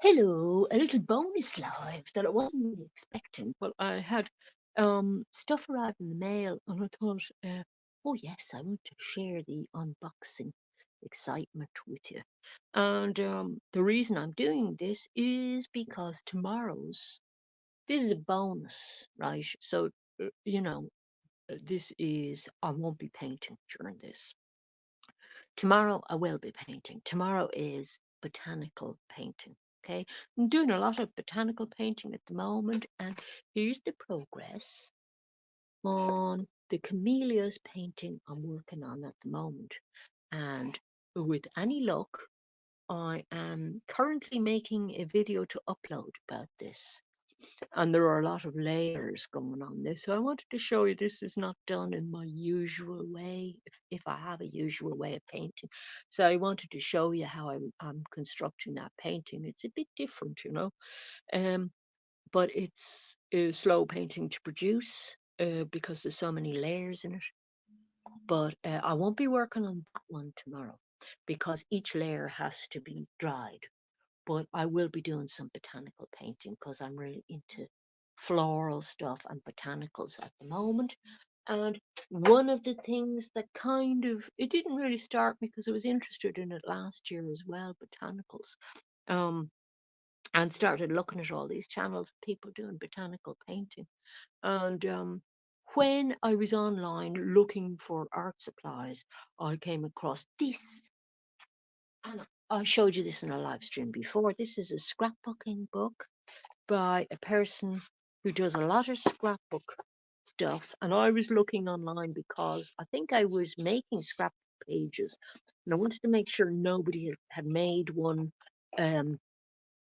Hello, a little bonus live that I wasn't really expecting, but I had stuff arrive in the mail and I thought, oh yes, I want to share the unboxing excitement with you. And the reason I'm doing this is because this is a bonus, right? So, this is, I won't be painting during this. Tomorrow I will be painting. Tomorrow is botanical painting. Okay, I'm doing a lot of botanical painting at the moment, and here's the progress on the camellias painting I'm working on at the moment. And with any luck, I am currently making a video to upload about this, and there are a lot of layers going on this. So I wanted to show you this is not done in my usual way, if I have a usual way of painting. So I wanted to show you how I'm constructing that painting. It's a bit different, um, but it's slow painting to produce because there's so many layers in it. But I won't be working on that one tomorrow because each layer has to be dried, but I will be doing some botanical painting because I'm really into floral stuff and botanicals at the moment. And one of the things that it didn't really start because I was interested in it last year as well, botanicals. Um, and started looking at all these channels, people doing botanical painting. And when I was online looking for art supplies, I came across this, and I showed you this in a live stream before. This is a scrapbooking book by a person who does a lot of scrapbook stuff. And I was looking online because I think I was making scrapbook pages, and I wanted to make sure nobody had made one um,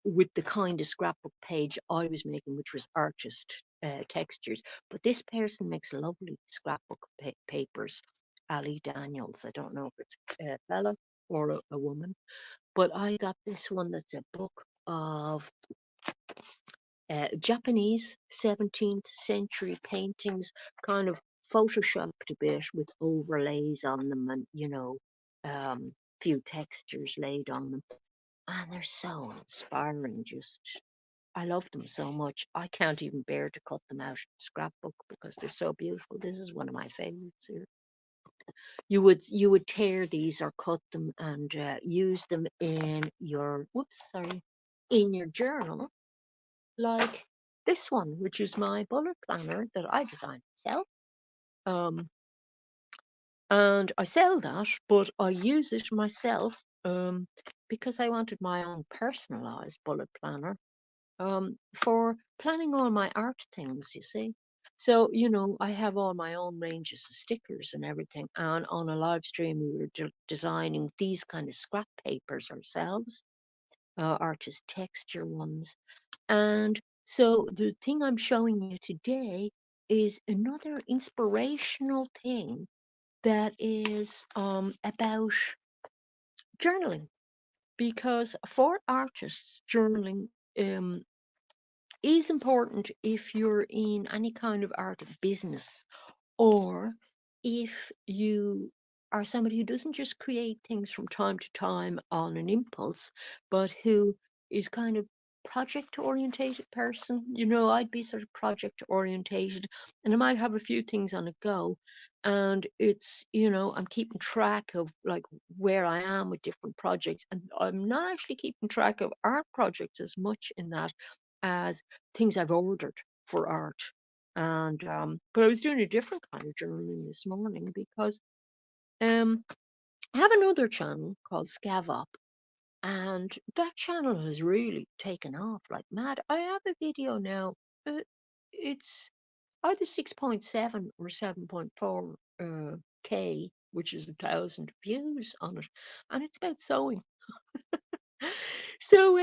with the kind of scrapbook page I was making, which was artist textures. But this person makes lovely scrapbook papers. Ali Daniels. I don't know if it's a fella or a woman, but I got this one that's a book of Japanese 17th century paintings, kind of photoshopped a bit with overlays on them, and few textures laid on them. And they're so inspiring. Just, I love them so much. I can't even bear to cut them out of the scrapbook because they're so beautiful. This is one of my favorites here. You would tear these or cut them and use them in your in your journal, like this one, which is my bullet planner that I designed myself. Um, and I sell that, but I use it myself because I wanted my own personalized bullet planner for planning all my art things, you see. So, I have all my own ranges of stickers and everything. And on a live stream, we were designing these kind of scrap papers ourselves, artist texture ones. And so the thing I'm showing you today is another inspirational thing that is about journaling. Because for artists, journaling um, is important if you're in any kind of art business, or if you are somebody who doesn't just create things from time to time on an impulse, but who is kind of project orientated person. I'd be sort of project orientated, and I might have a few things on a go, and I'm keeping track of like where I am with different projects, and I'm not actually keeping track of art projects as much in that as things I've ordered for art. And but I was doing a different kind of journaling this morning because um I have another channel called Scavop, and that channel has really taken off like mad. I have a video now. It's either 6.7 or 7.4 k, which is 1,000 views on it, and it's about sewing. So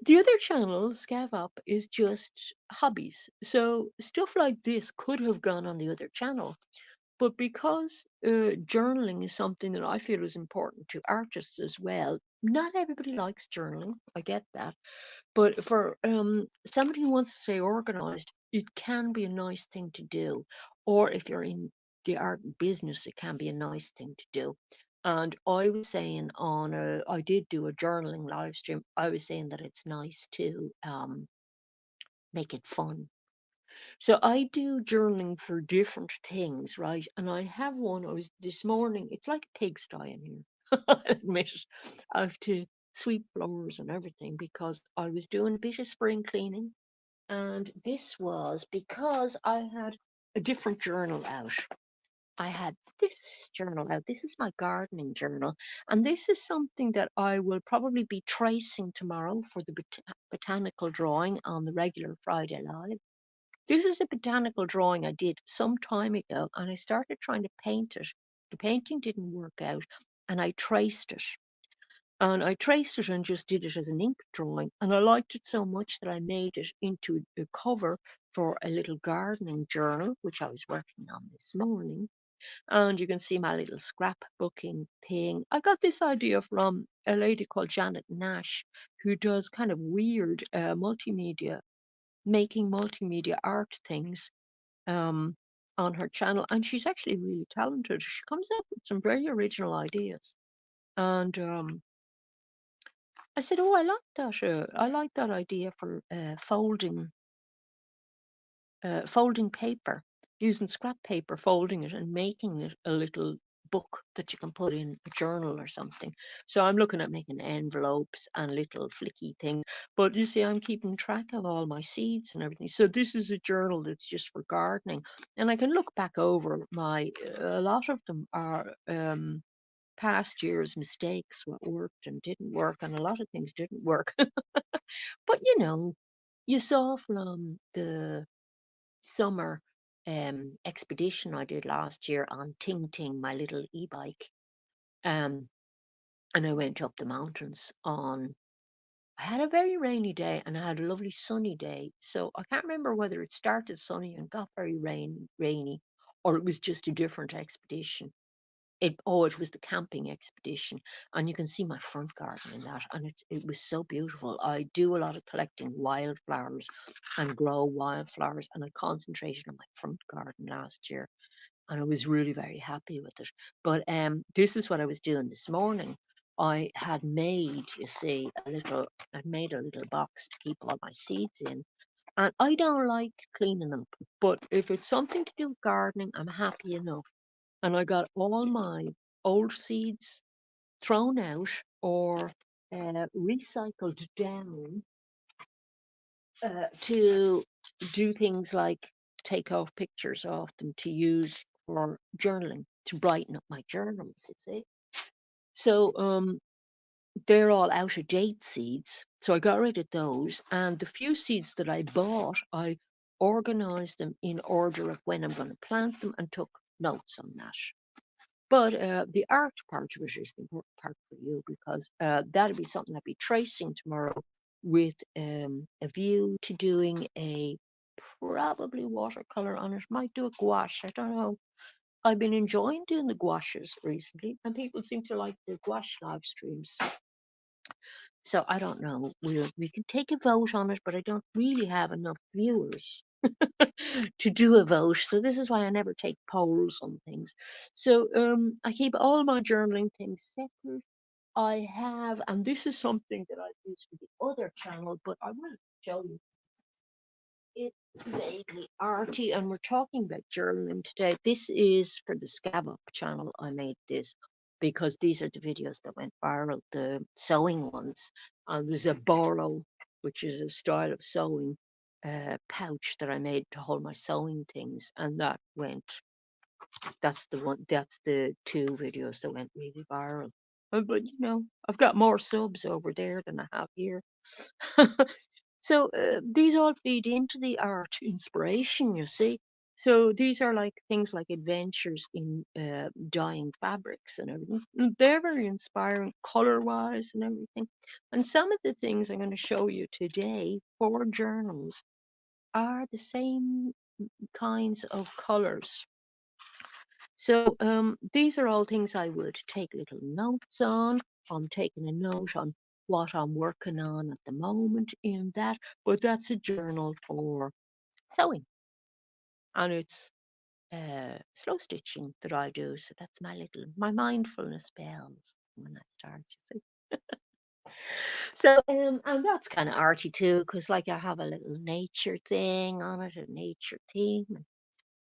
the other channel, Scav Up, is just hobbies. So stuff like this could have gone on the other channel. But because journaling is something that I feel is important to artists as well, not everybody likes journaling. I get that. But for somebody who wants to stay organized, it can be a nice thing to do. Or if you're in the art business, it can be a nice thing to do. And I was saying I did do a journaling live stream. I was saying that it's nice to make it fun. So I do journaling for different things, right? And I have one. I was this morning. It's like a pigsty in here. I admit it. I have to sweep floors and everything because I was doing a bit of spring cleaning, and this was because I had a different journal out. I had this journal out. This is my gardening journal, and this is something that I will probably be tracing tomorrow for the botanical drawing on the regular Friday Live. This is a botanical drawing I did some time ago, and I started trying to paint it. The painting didn't work out, and I traced it. And I traced it and just did it as an ink drawing. And I liked it so much that I made it into a cover for a little gardening journal, which I was working on this morning. And you can see my little scrapbooking thing. I got this idea from a lady called Janet Nash, who does kind of weird multimedia, making multimedia art things um, on her channel. And she's actually really talented. She comes up with some very original ideas. And I said, "Oh, I like that. I like that idea for folding paper, using scrap paper, folding it, and making it a little book that you can put in a journal or something." So I'm looking at making envelopes and little flicky things. But you see, I'm keeping track of all my seeds and everything. So this is a journal that's just for gardening, and I can look back over a lot of them are. Past year's mistakes, what worked and didn't work, and a lot of things didn't work. But you saw from the summer expedition I did last year on Ting Ting, my little e-bike, um, and I went up the mountains on. I had a very rainy day and I had a lovely sunny day. So I can't remember whether it started sunny and got very rainy, or it was just a different expedition. It was the camping expedition, and you can see my front garden in that, and it was so beautiful. I do a lot of collecting wildflowers and grow wildflowers, and I concentrated on my front garden last year, and I was really very happy with it. But this is what I was doing this morning. I had made, you see, I made a little box to keep all my seeds in, and I don't like cleaning them, but if it's something to do with gardening, I'm happy enough. And I got all my old seeds thrown out or recycled down to do things like take off pictures of them to use for journaling to brighten up my journals, you see. So they're all out of date seeds. So I got rid of those. And the few seeds that I bought, I organized them in order of when I'm going to plant them and took notes on that. But the art part of it is the important part for you because that'll be something I'll be tracing tomorrow with a view to doing a probably watercolor on it. Might do a gouache. I don't know. I've been enjoying doing the gouaches recently, and people seem to like the gouache live streams. So I don't know. We can take a vote on it, but I don't really have enough viewers to do a vote. So this is why I never take polls on things. So I keep all my journaling things separate. I have, and this is something that I've used for the other channel, but I will show you. It's vaguely arty, and we're talking about journaling today. This is for the Scab Up channel. I made this because these are the videos that went viral, the sewing ones. And there's a borrow, which is a style of sewing pouch that I made to hold my sewing things, and that went. That's the one. That's the two videos that went really viral. But I've got more subs over there than I have here. So these all feed into the art inspiration, you see. So these are like things like adventures in dyeing fabrics and everything. And they're very inspiring color wise and everything. And some of the things I'm going to show you today for journals are the same kinds of colors. So these are all things I would take little notes on. I'm taking a note on what I'm working on at the moment in that, but that's a journal for sewing, and it's slow stitching that I do. So that's my mindfulness bells when I start. You see. So and that's kind of arty too, because like I have a little nature thing on it, a nature theme.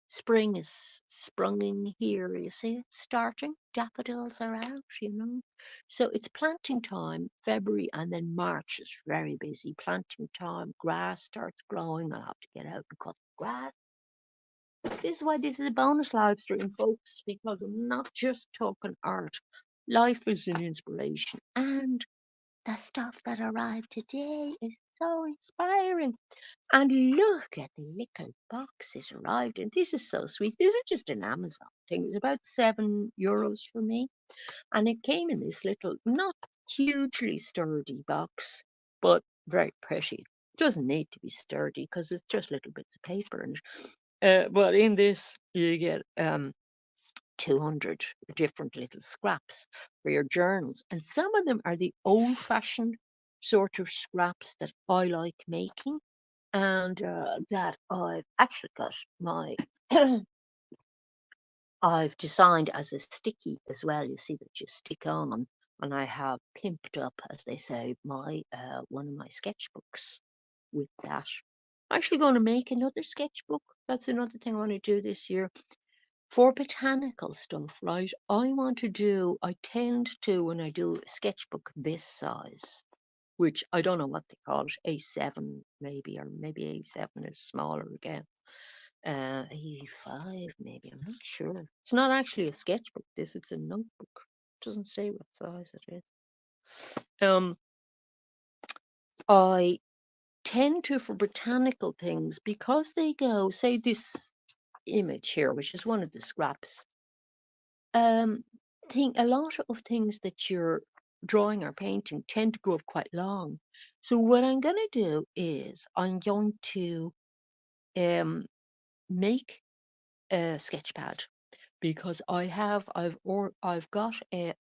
Spring is sprunging here, you see it starting. Daffodils are out, you know. So it's planting time, February, and then March is very busy. Planting time, grass starts growing. I'll have to get out and cut the grass. This is why this is a bonus live stream, folks, because I'm not just talking art. Life is an inspiration. And the stuff that arrived today is so inspiring. And look at the little box it arrived in. This is so sweet. This is just an Amazon thing. It was about €7 for me. And it came in this little, not hugely sturdy box, but very pretty. It doesn't need to be sturdy because it's just little bits of paper. And but in this, you get 200 different little scraps for your journals. And some of them are the old fashioned sort of scraps that I like making and that I've actually got my I've designed as a sticky as well. You see that you stick on, and I have pimped up, as they say, my one of my sketchbooks with that. I'm actually going to make another sketchbook. That's another thing I want to do this year for botanical stuff, right? I tend to when I do a sketchbook this size, which I don't know what they call it, A7 maybe, or maybe A7 is smaller again. A5 maybe, I'm not sure. It's not actually a sketchbook, it's a notebook. It doesn't say what size it is. Um, I tend to, for botanical things, because they go, say this image here, which is one of the scraps, um, a lot of things that you're drawing or painting tend to go up quite long. So what I'm going to do is I'm going to um, make a sketch pad because I've got a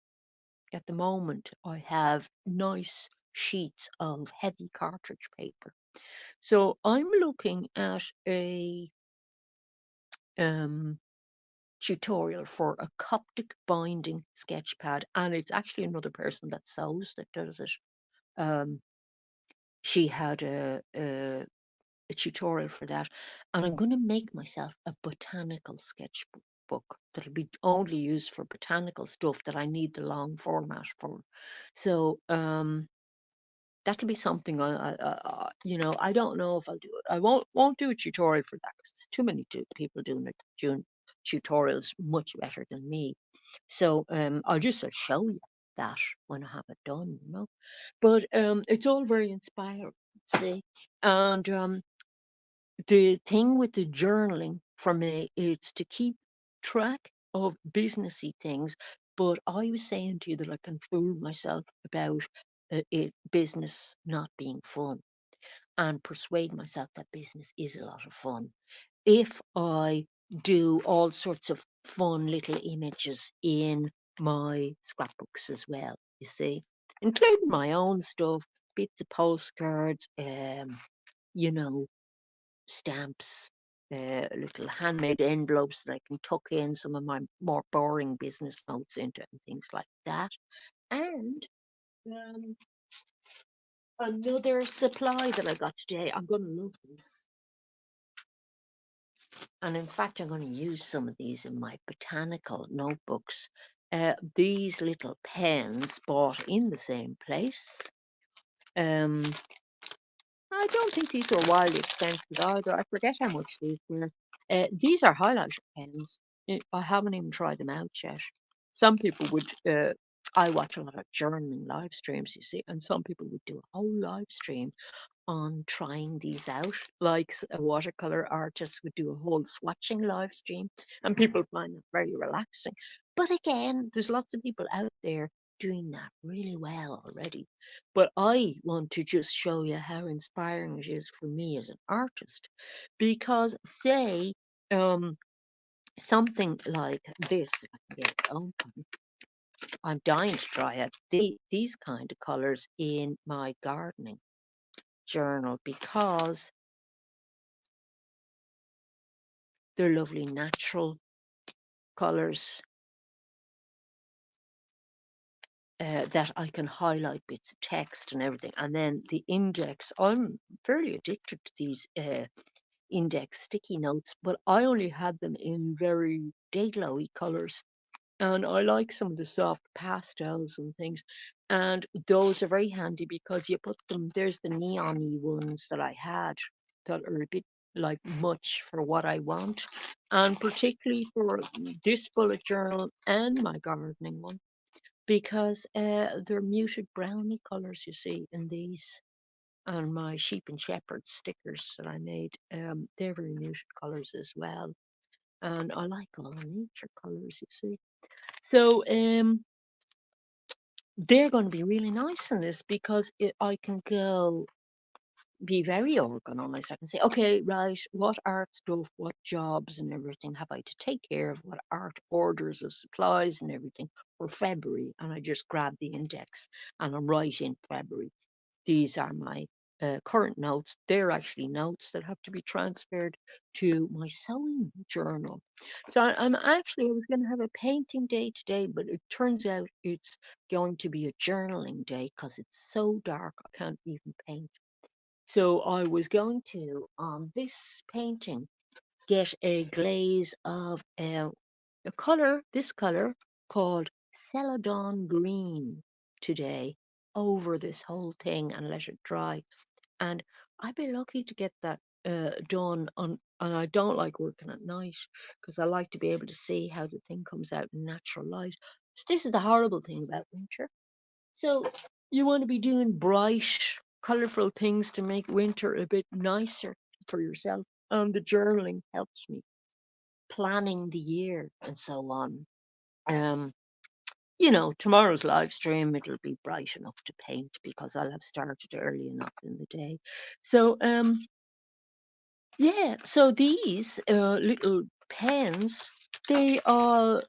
at the moment I have nice sheets of heavy cartridge paper. So I'm looking at a um, tutorial for a Coptic binding sketch pad, and it's actually another person that sews that does it. Um, she had a tutorial for that, and I'm going to make myself a botanical sketchbook that'll be only used for botanical stuff that I need the long format for. So that'll be something I don't know if I'll do it. I won't do a tutorial for that because there's too many people doing it doing tutorials much better than me. So I'll just show you that when I have it done, you know. But it's all very inspiring, see. And the thing with the journaling for me is to keep track of businessy things. But I was saying to you that I can fool myself about business not being fun and persuade myself that business is a lot of fun. If I do all sorts of fun little images in my scrapbooks as well, you see, including my own stuff, bits of postcards, you know, stamps, little handmade envelopes that I can tuck in some of my more boring business notes into and things like that. And um, another supply that I got today, I'm going to love this. And in fact, I'm going to use some of these in my botanical notebooks. These little pens bought in the same place. Um, I don't think these were wildly expensive either. I forget how much these were. These are highlighter pens. I haven't even tried them out yet. Some people would. I watch a lot of journaling live streams, you see, and some people would do a whole live stream on trying these out. Like a watercolor artist would do a whole swatching live stream, and people find it very relaxing. But again, there's lots of people out there doing that really well already. But I want to just show you how inspiring it is for me as an artist. Because, say, um, something like this, if I can get it open, I'm dying to try out these kind of colors in my gardening journal because They're lovely natural colours that I can highlight bits of text and everything. And then the index, I'm fairly addicted to these index sticky notes, but I only had them in very day glowy colours. And I like some of the soft pastels and things. And those are very handy because you put them, there's the neon-y ones that I had that are a bit like much for what I want. And particularly for this bullet journal and my gardening one, because they're muted browny colours, you see, in these. And my sheep and shepherd stickers that I made, they're very muted colours as well. And I like all the nature colours, you see. So they're going to be really nice in this because I can go be very organized. I can say, okay, right, what art stuff, what jobs and everything have I to take care of, what art orders of supplies and everything for February. And I just grab the index and I'm right in February. These are my current notes. They're actually notes that have to be transferred to my sewing journal. So I was going to have a painting day today, but it turns out it's going to be a journaling day because it's so dark I can't even paint. So I was going to, on this painting, get a glaze of this color called Celadon Green today over this whole thing and let it dry. And I'd be lucky to get that done on. And I don't like working at night because I like to be able to see how the thing comes out in natural light. So this is the horrible thing about winter. So you want to be doing bright, colorful things to make winter a bit nicer for yourself. And the journaling helps me planning the year and so on. Um, tomorrow's live stream, it'll be bright enough to paint because I'll have started early enough in the day. So, yeah, so these little pens, they all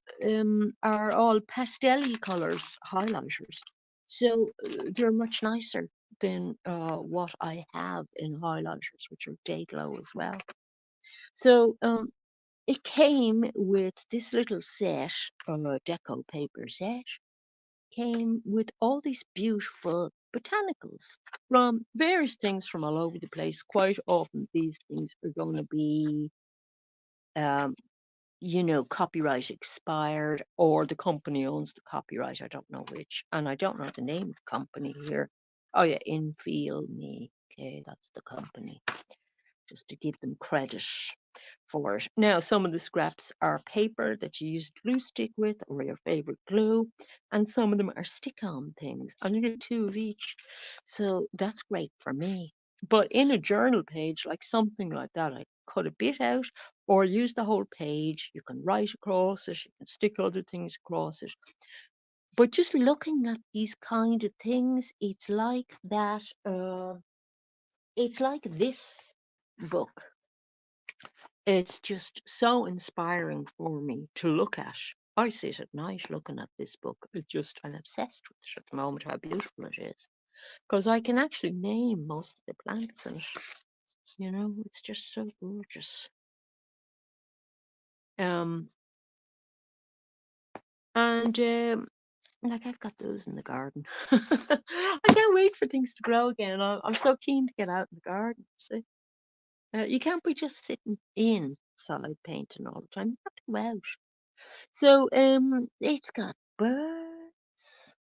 are all pastel colors, highlighters. So they're much nicer than what I have in highlighters, which are day glow as well. So it came with this little set, deco paper set, came with all these beautiful botanicals from various things from all over the place. Quite often, these things are going to be, um, copyright expired, or the company owns the copyright. I don't know which, and I don't know the name of the company here. Oh yeah, Infield Me. Okay, that's the company. Just to give them credit for it. Now, some of the scraps are paper that you use glue stick with or your favorite glue, and some of them are stick-on things. I needed two of each, so that's great for me. But in a journal page, like something like that, I cut a bit out or use the whole page. You can write across it, you can stick other things across it. But just looking at these kind of things, it's like that. It's like this book. It's just so inspiring for me to look at. I sit at night looking at this book. I'm obsessed with it at the moment, how beautiful it is. Because I can actually name most of the plants in it. It's just so gorgeous. Um, and like I've got those in the garden. I can't wait for things to grow again. I'm so keen to get out in the garden. See? You can't be just sitting inside painting all the time. You have to go out. So it's got birds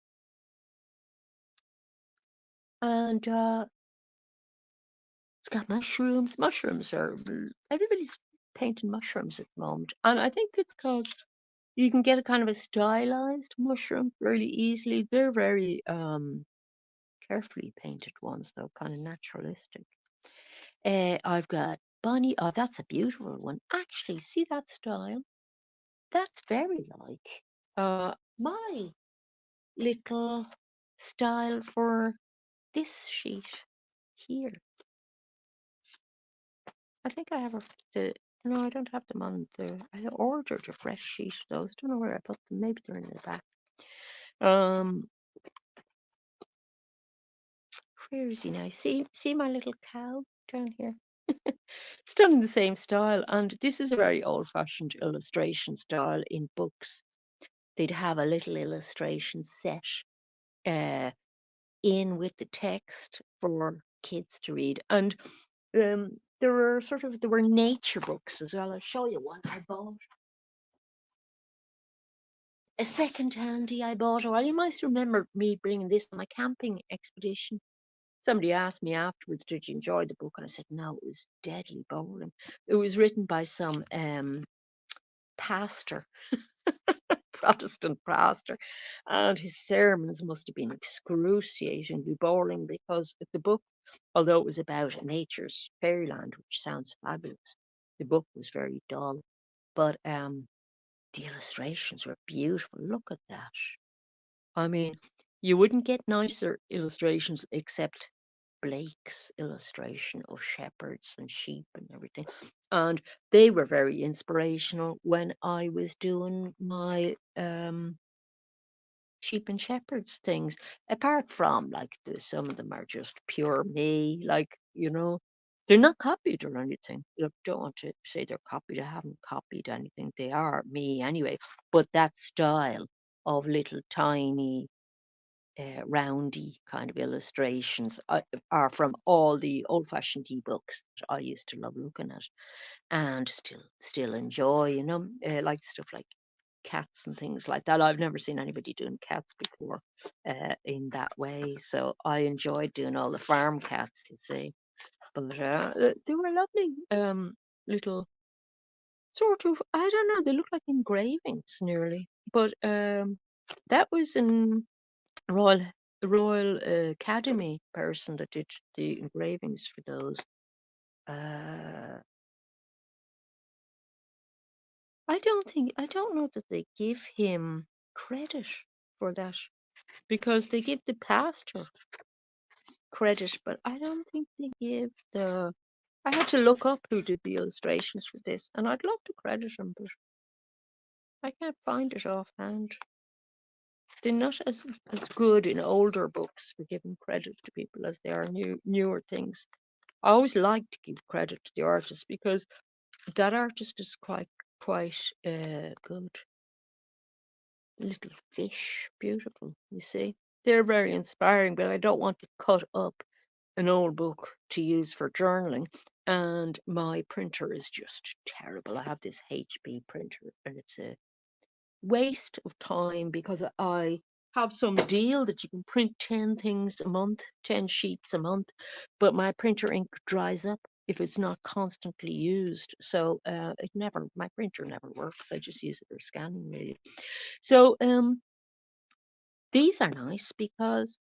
and it's got mushrooms. Mushrooms are everybody's painting mushrooms at the moment, and I think it's because you can get a kind of a stylized mushroom really easily. They're very carefully painted ones though, kind of naturalistic. I've got bunny. Oh, that's a beautiful one. Actually, see that style? That's very like my little style for this sheet here. I think I have the. No, I don't have them on the. I ordered a fresh sheet of those. I don't know where I put them. Maybe they're in the back. Um, where is he now? See my little cow down here. It's done in the same style, and this is a very old-fashioned illustration style in books. They'd have a little illustration set uh, in with the text for kids to read, and there were nature books as well. I'll show you one I bought. A second handy I bought. Well, you might remember me bringing this on my camping expedition. Somebody asked me afterwards, "Did you enjoy the book?" And I said, "No, it was deadly boring." It was written by some pastor, Protestant pastor, and his sermons must have been excruciatingly boring because the book, although it was about nature's fairyland, which sounds fabulous, the book was very dull. But the illustrations were beautiful. Look at that. I mean, you wouldn't get nicer illustrations except Blake's illustration of shepherds and sheep and everything. And they were very inspirational when I was doing my sheep and shepherds things. Apart from like some of them are just pure me, like, they're not copied or anything. Look, don't want to say they're copied. I haven't copied anything. They are me anyway. But that style of little tiny roundy kind of illustrations are from all the old-fashioned books that I used to love looking at and still enjoy, like stuff like cats and things like that. I've never seen anybody doing cats before in that way, so I enjoyed doing all the farm cats, you see. But they were lovely little sort of, I don't know, they look like engravings nearly, but that was in Royal Royal Academy person that did the engravings for those. Uh, I don't know that they give him credit for that because they give the pastor credit, but I don't think they give the. I had to look up who did the illustrations for this, and I'd love to credit him, but I can't find it offhand. They're not as good in older books for giving credit to people as they are newer things. I always like to give credit to the artist because that artist is quite good. Little fish, beautiful. You see, they're very inspiring. But I don't want to cut up an old book to use for journaling, and my printer is just terrible. I have this HP printer, and it's a waste of time because I have some deal that you can print 10 things a month, 10 sheets a month, but my printer ink dries up if it's not constantly used. So my printer never works. I just use it for scanning really. So these are nice because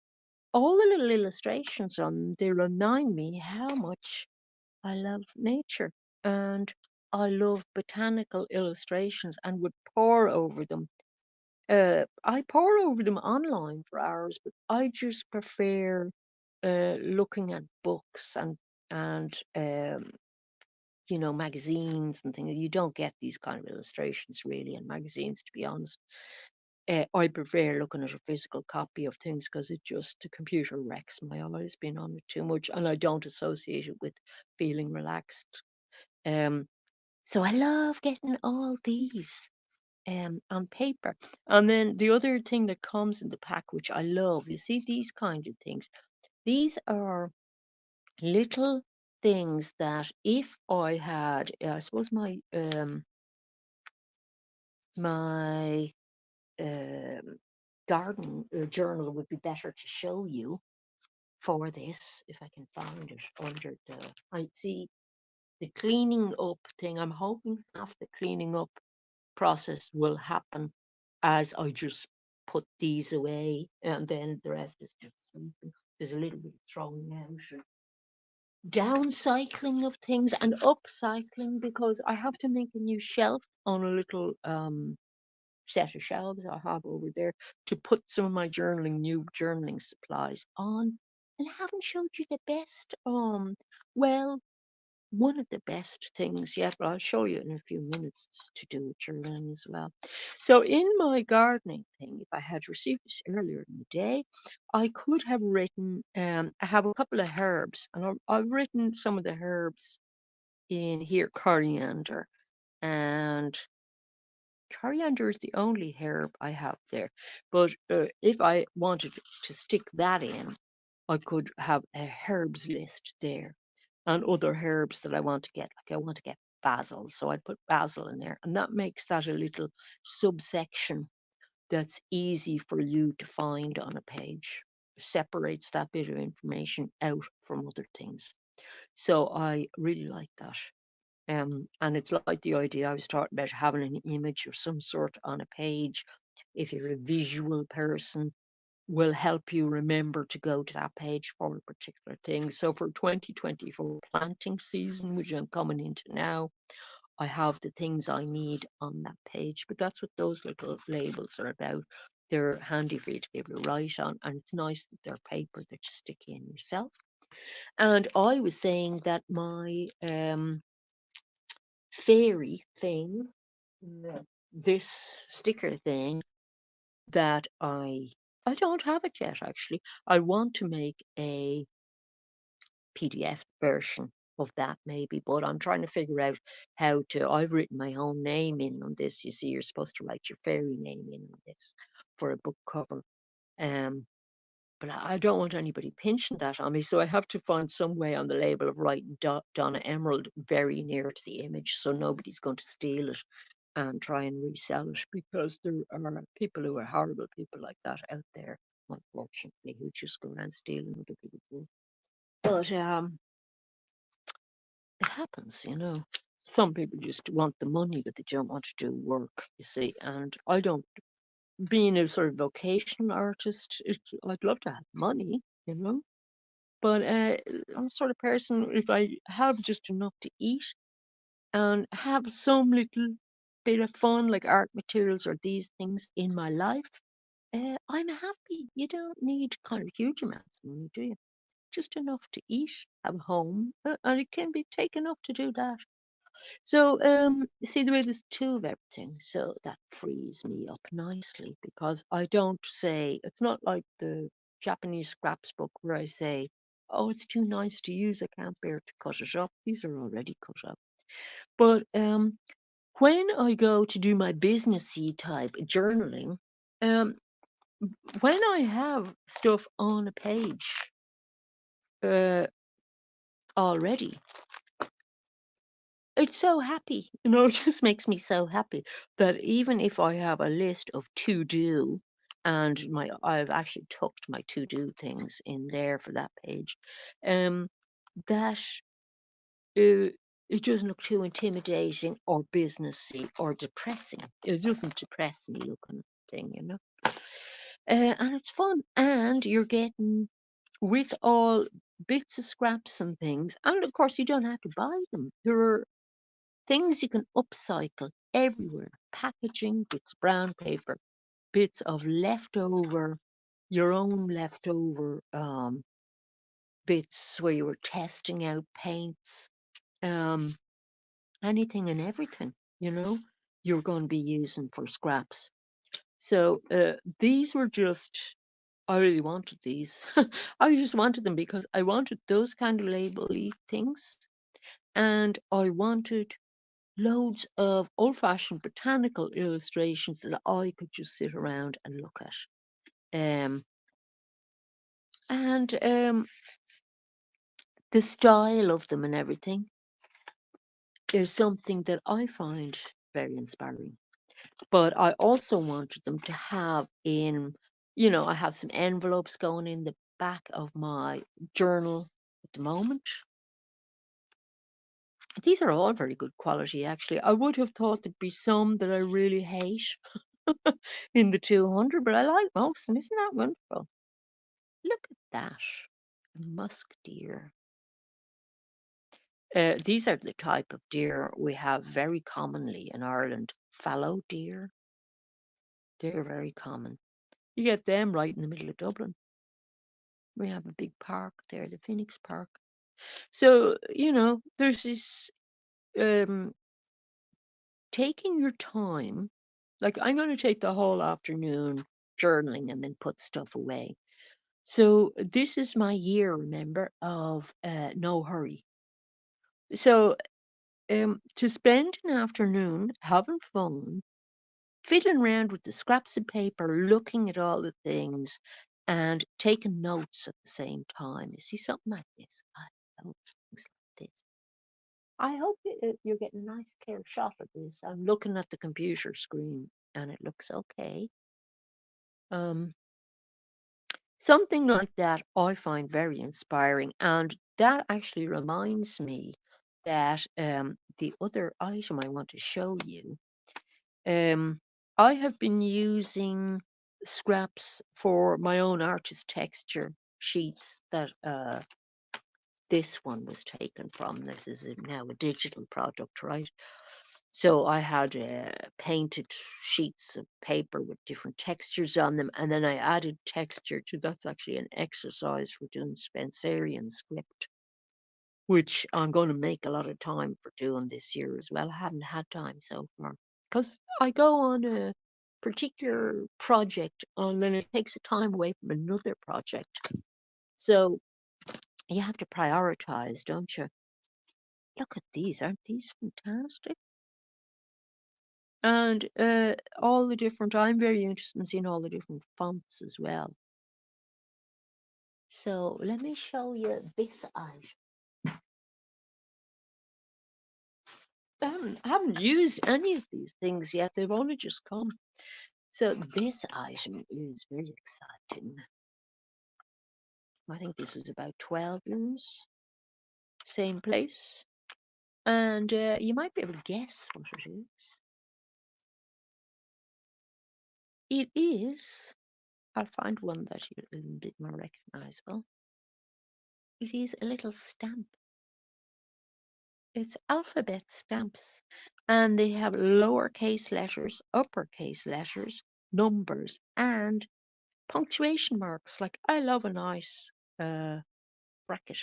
all the little illustrations on them, they remind me how much I love nature and I love botanical illustrations and would pore over them. I pore over them online for hours, but I just prefer looking at books and magazines and things. You don't get these kind of illustrations really in magazines, to be honest. I prefer looking at a physical copy of things because the computer wrecks my eyes being on it too much, and I don't associate it with feeling relaxed. Um, so I love getting all these on paper. And then the other thing that comes in the pack, which I love, you see these kind of things. These are little things that if I had, I suppose my um, garden journal would be better to show you for this if I can find it under the. I see the cleaning up thing. I'm hoping half the cleaning up process will happen as I just put these away, and then the rest is just sweeping. There's a little bit of throwing out and downcycling of things and upcycling because I have to make a new shelf on a little set of shelves I have over there to put some of my new journaling supplies on. And I haven't showed you the best well, one of the best things yet, but I'll show you in a few minutes to do with journaling as well. So in my gardening thing, if I had received this earlier in the day, I could have written, I have a couple of herbs, and I've written some of the herbs in here coriander, and coriander is the only herb I have there. But if I wanted to stick that in, I could have a herbs list there and other herbs that I want to get. Like I want to get basil, so I'd put basil in there, and that makes that a little subsection that's easy for you to find on a page. Separates that bit of information out from other things. So I really like that. And it's like the idea I was talking about having an image of some sort on a page. If you're a visual person, will help you remember to go to that page for a particular thing. So for 2024 planting season, which I'm coming into now, I have the things I need on that page. But that's what those little labels are about. They're handy for you to be able to write on, and it's nice that they're paper that you stick in yourself. And I was saying that my fairy thing, this sticker thing that I don't have it yet actually. I want to make a PDF version of that maybe, but I'm trying to figure out how to. I've written my own name in on this. You see, you're supposed to write your fairy name in on this for a book cover. Um, but I don't want anybody pinching that on me, so I have to find some way on the label of writing Donna Emerald very near to the image, so nobody's going to steal it and try and resell it, because there are people who are horrible people like that out there, unfortunately, who just go around stealing other people's work. But it happens, you know. Some people just want the money, but they don't want to do work, you see. And I don't, being a sort of vocational artist, I'd love to have money, you know. But I'm the sort of person, if I have just enough to eat and have some little bit of fun, like art materials or these things in my life, I'm happy. You don't need kind of huge amounts of money, do you? Just enough to eat, have a home, and it can be take enough to do that. So, you see, the way there's two of everything, so that frees me up nicely, because I don't say, it's not like the Japanese scraps book where I say, oh, it's too nice to use, I can't bear to cut it up. These are already cut up. But when I go to do my businessy type journaling, um, when I have stuff on a page uh, already, it's so happy, you know, it just makes me so happy that even if I have a list of to do, and I've actually tucked my to do things in there for that page, um, that it doesn't look too intimidating or businessy or depressing. It doesn't depress me looking at the thing, you know. And it's fun, and you're getting with all bits of scraps and things, and of course you don't have to buy them. There are things you can upcycle everywhere. Packaging, bits of brown paper, bits of leftover, your own leftover bits where you were testing out paints, um, anything and everything, you know, you're going to be using for scraps. So these were just, I really wanted these. I just wanted them because I wanted those kind of label-y things. And I wanted loads of old-fashioned botanical illustrations that I could just sit around and look at. And the style of them and everything is something that I find very inspiring. But I also wanted them to have in, you know, I have some envelopes going in the back of my journal at the moment. These are all very good quality, actually. I would have thought there'd be some that I really hate in the 200, but I like most of them. Isn't that wonderful? Look at that. A musk deer. These are the type of deer we have very commonly in Ireland. Fallow deer. They're very common. You get them right in the middle of Dublin. We have a big park there, the Phoenix Park. So, you know, there's this um, taking your time. Like, I'm going to take the whole afternoon journaling and then put stuff away. So, this is my year, remember, of no hurry. So, to spend an afternoon having fun, fiddling around with the scraps of paper, looking at all the things, and taking notes at the same time. You see something like this? I love things like this. I hope you're getting a nice clear shot of this. I'm looking at the computer screen and it looks okay. Um, Something like that I find very inspiring, and that actually reminds me that the other item I want to show you, um, I have been using scraps for my own artist texture sheets that this one was taken from. This is now a digital product, right? So I had painted sheets of paper with different textures on them, and then I added texture to that's actually an exercise for doing Spencerian script, which I'm going to make a lot of time for doing this year as well. I haven't had time so far because I go on a particular project and then it takes a time away from another project. So you have to prioritize, don't you? Look at these, aren't these fantastic? And all the different, I'm very interested in seeing all the different fonts as well. So let me show you this item. I haven't used any of these things yet. They've only just come. So this item is very exciting. I think this was about 12 euros. Same place. And you might be able to guess what it is. It is, I'll find one that is a little bit more recognizable. It is a little stamp. It's alphabet stamps, and they have lowercase letters, uppercase letters, numbers, and punctuation marks. Like I love a nice bracket,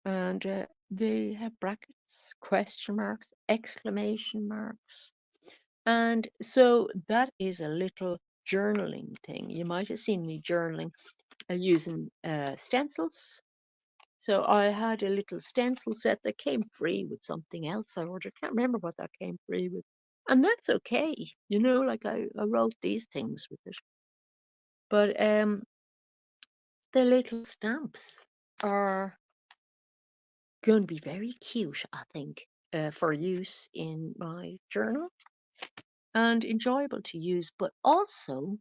and they have brackets, question marks, exclamation marks, and so that is a little journaling thing. You might have seen me journaling using stencils. So I had a little stencil set that came free with something else I ordered. Can't remember what that came free with. And that's okay. Like I wrote these things with it. But the little stamps are going to be very cute, I think, for use in my journal and enjoyable to use. But also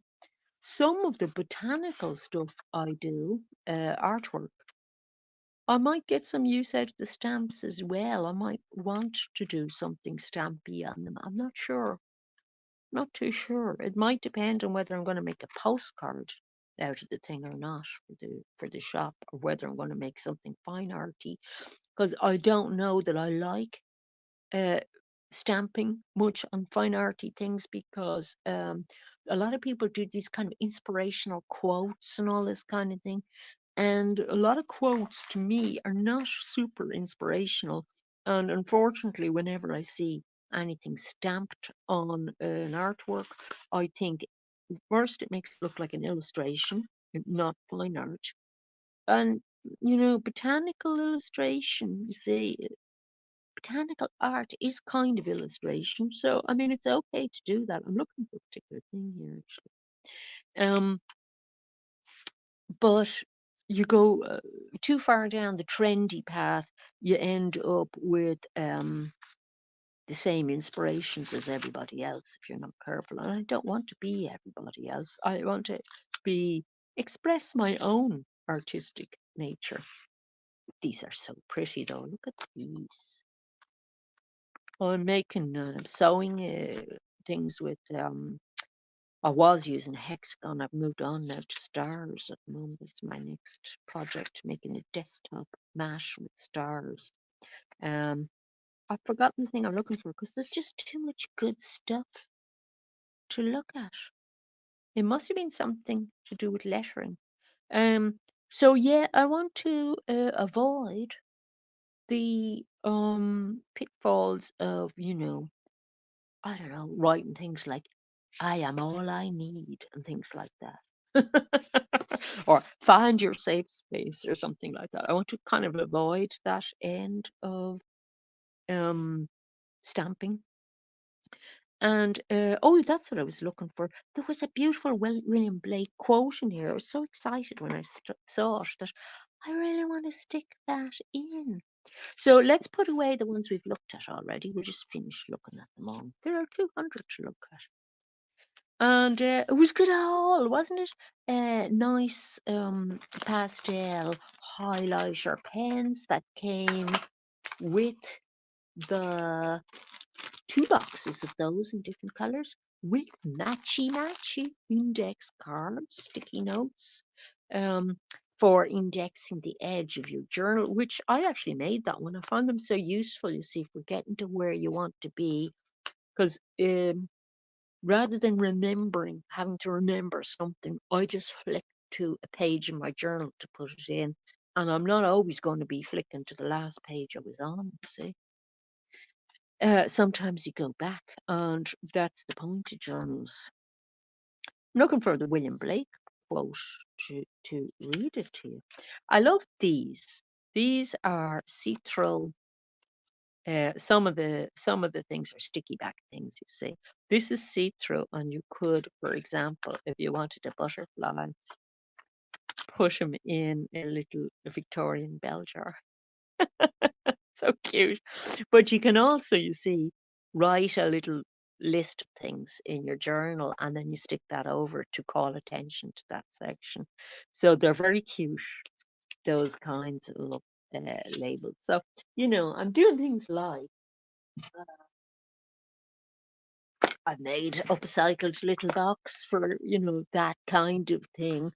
some of the botanical stuff I do, artwork, I might get some use out of the stamps as well. I might want to do something stampy on them. I'm not sure. Not too sure. It might depend on whether I'm going to make a postcard out of the thing or not for the shop, or whether I'm going to make something fine arty. Because I don't know that I like uh, stamping much on fine arty things because a lot of people do these kind of inspirational quotes and all this kind of thing. And a lot of quotes to me are not super inspirational. And unfortunately, whenever I see anything stamped on an artwork, I think first it makes it look like an illustration, not fine art. And, botanical illustration, you see, botanical art is kind of illustration. So, I mean, it's okay to do that. I'm looking for a particular thing here, actually. But you go too far down the trendy path, you end up with the same inspirations as everybody else if you're not careful. And I don't want to be everybody else. I want to be express my own artistic nature. These are so pretty though. Look at these. I'm making sewing things with I was using hexagon. I've moved on now to stars at the moment. It's my next project, making a desktop mat with stars. Um, I've forgotten the thing I'm looking for because there's just too much good stuff to look at. It must have been something to do with lettering. Um, so yeah, I want to avoid the pitfalls of, I don't know, writing things like "I am all I need" and things like that. Or "find your safe space" or something like that. I want to kind of avoid that end of stamping. And oh, that's what I was looking for. There was a beautiful William Blake quote in here. I was so excited when I saw it that I really want to stick that in. So let's put away the ones we've looked at already. We'll just finish looking at them all. There are 200 to look at. And it was good all, wasn't it? Nice pastel highlighter pens that came with the 2 boxes of those in different colours with matchy index cards, sticky notes, um, for indexing the edge of your journal, which I actually made that one. I found them so useful, you see, for getting to where you want to be. Because rather than having to remember something, I just flick to a page in my journal to put it in. And I'm not always going to be flicking to the last page I was on, see. Sometimes you go back, and that's the point of journals. I'm looking for the William Blake quote to read it to you. I love these. These are see-through. Some of the things are sticky back things. You see, this is see-through, and you could, for example, if you wanted a butterfly, put him in a little Victorian bell jar. So cute. But you can also, you see, write a little list of things in your journal and then you stick that over to call attention to that section. So they're very cute, those kinds of labels. So, I'm doing things like I made upcycled little box for, that kind of thing,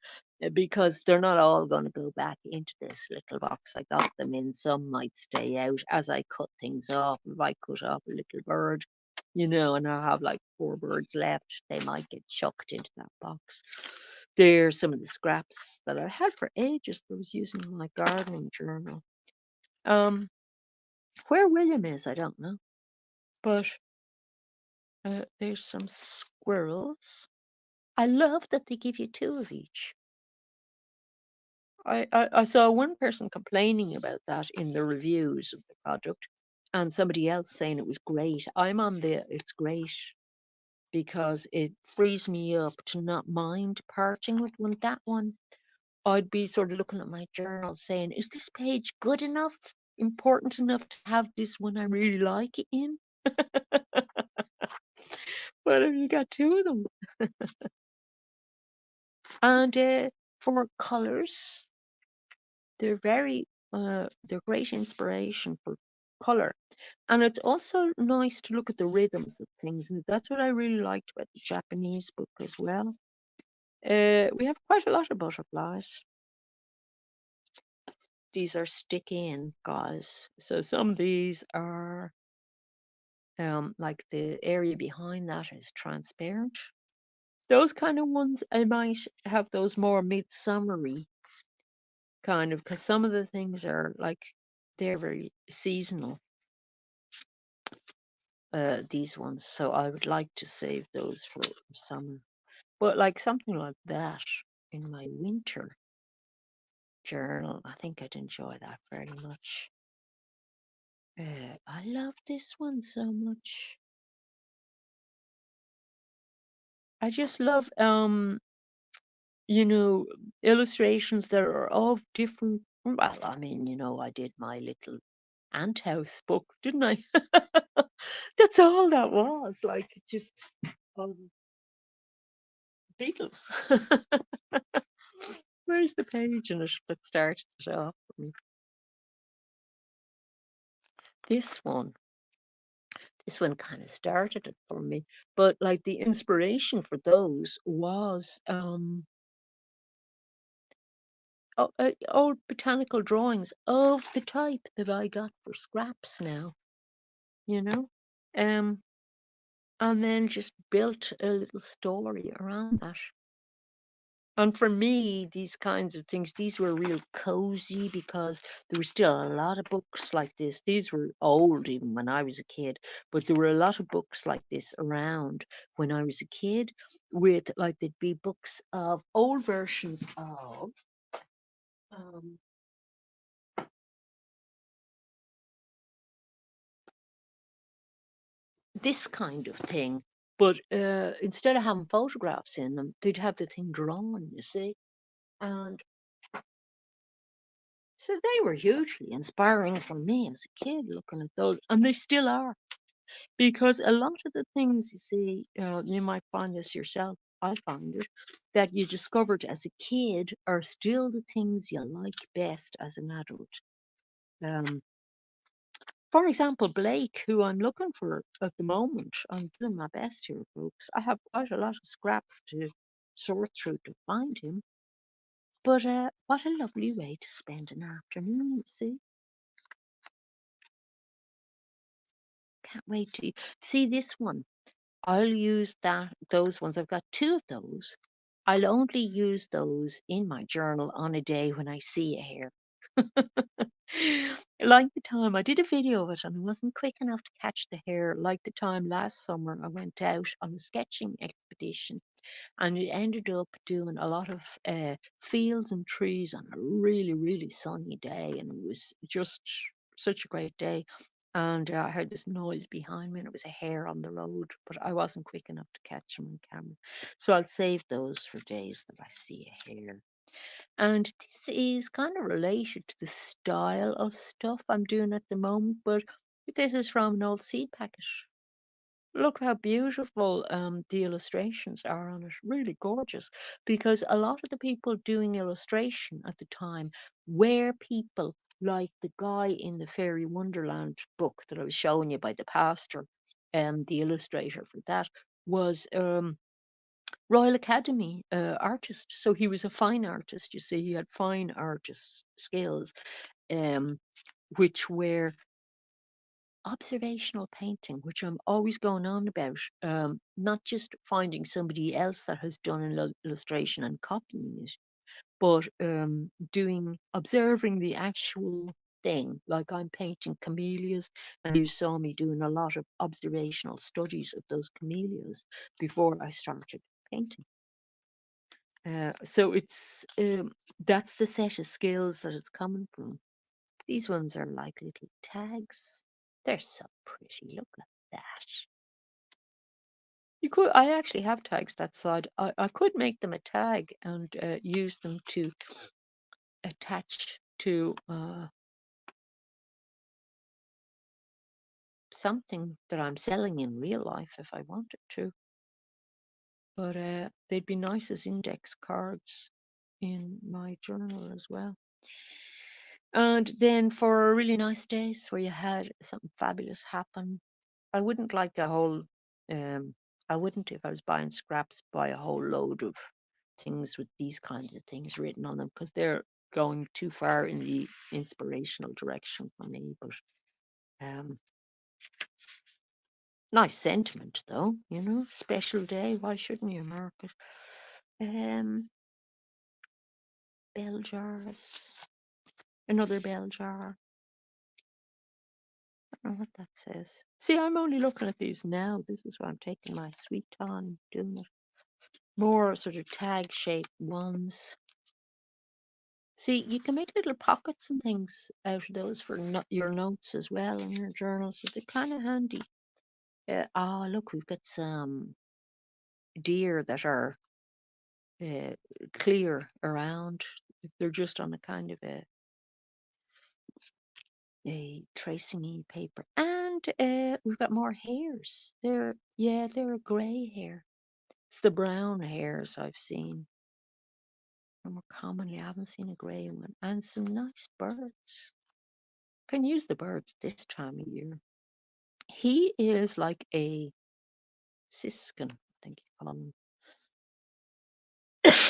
because they're not all going to go back into this little box. I got them in. Some might stay out as I cut things off. If I cut off a little bird, and I have like 4 birds left, they might get chucked into that box. There's some of the scraps that I had for ages that I was using in my gardening journal. Um, where William is, I don't know, but there's some squirrels. I love that they give you 2 of each. I saw one person complaining about that in the reviews of the product, and somebody else saying it was great. I'm on the it's great because it frees me up to not mind parting with one. That one, I'd be sort of looking at my journal saying, is this page good enough, important enough to have this one I really like in? But have you got 2 of them? And for colours, they're great inspiration for color. And it's also nice to look at the rhythms of things. And that's what I really liked about the Japanese book as well. We have quite a lot of butterflies. These are stick in, guys. So some of these are like the area behind that is transparent. Those kind of ones, I might have those more midsummery kind of, because some of the things are like they're very seasonal. These ones, so I would like to save those for summer. But like something like that in my winter journal, I think I'd enjoy that very much. I love this one so much. I just love you know, illustrations that are of different. Well, I mean, I did my little ant house book, didn't I? That's all that was. Like just um, beetles. Where's the page in it that started it off for me? This one. This one kind of started it for me. But like the inspiration for those was old botanical drawings of the type that I got for scraps now, you know? Um, and then just built a little story around that. And for me, these kinds of things, these were real cozy because there were still a lot of books like this. These were old even when I was a kid, but there were a lot of books like this around when I was a kid with like there'd be books of old versions of um this kind of thing. But instead of having photographs in them, they'd have the thing drawn, you see. And so they were hugely inspiring for me as a kid looking at those, and they still are. Because a lot of the things you see, you might find this yourself, I find it, that you discovered as a kid are still the things you like best as an adult. Um, for example, Blake, who I'm looking for at the moment, I'm doing my best here, folks. I have quite a lot of scraps to sort through to find him. But what a lovely way to spend an afternoon, you see. Can't wait to see this one. I'll use those ones. I've got two of those. I'll only use those in my journal on a day when I see a hair. Like the time I did a video of it and I wasn't quick enough to catch the hair, like the time last summer I went out on a sketching expedition and it ended up doing a lot of fields and trees on a really, really sunny day, and it was just such a great day. And I heard this noise behind me, and it was a hare on the road, but I wasn't quick enough to catch him on camera. So I'll save those for days that I see a hare. And this is kind of related to the style of stuff I'm doing at the moment, but this is from an old seed packet. Look how beautiful the illustrations are on it. Really gorgeous. Because a lot of the people doing illustration at the time were people like the guy in the Fairy Wonderland book that I was showing you by the pastor, and the illustrator for that was Royal Academy artist. So he was a fine artist, you see. He had fine artist skills, um, which were observational painting, which I'm always going on about, not just finding somebody else that has done an illustration and copying it, but observing the actual thing. Like I'm painting camellias, and you saw me doing a lot of observational studies of those camellias before I started painting. So that's the set of skills that it's coming from. These ones are like little tags. They're so pretty. Look at that. You could. I actually have tags that side. I could make them a tag and use them to attach to something that I'm selling in real life if I wanted to. But they'd be nice as index cards in my journal as well. And then for really nice days where you had something fabulous happen, I wouldn't like a whole, I wouldn't, if I was buying scraps, buy a whole load of things with these kinds of things written on them because they're going too far in the inspirational direction for me. But um, nice sentiment though, special day. Why shouldn't you mark it? Um, bell jars, another bell jar. I don't know what that says. See, I'm only looking at these now. This is why I'm taking my sweet time doing it. More sort of tag shaped ones. See, you can make little pockets and things out of those for your notes as well in your journal, so they're kind of handy. Look, we've got some deer that are uh, clear around. They're just on a kind of a tracing paper, and we've got more hares. They're a grey hair. It's the brown hares I've seen. And more commonly, I haven't seen a grey one, and some nice birds. Can use the birds this time of year. He is like a siskin, I think you call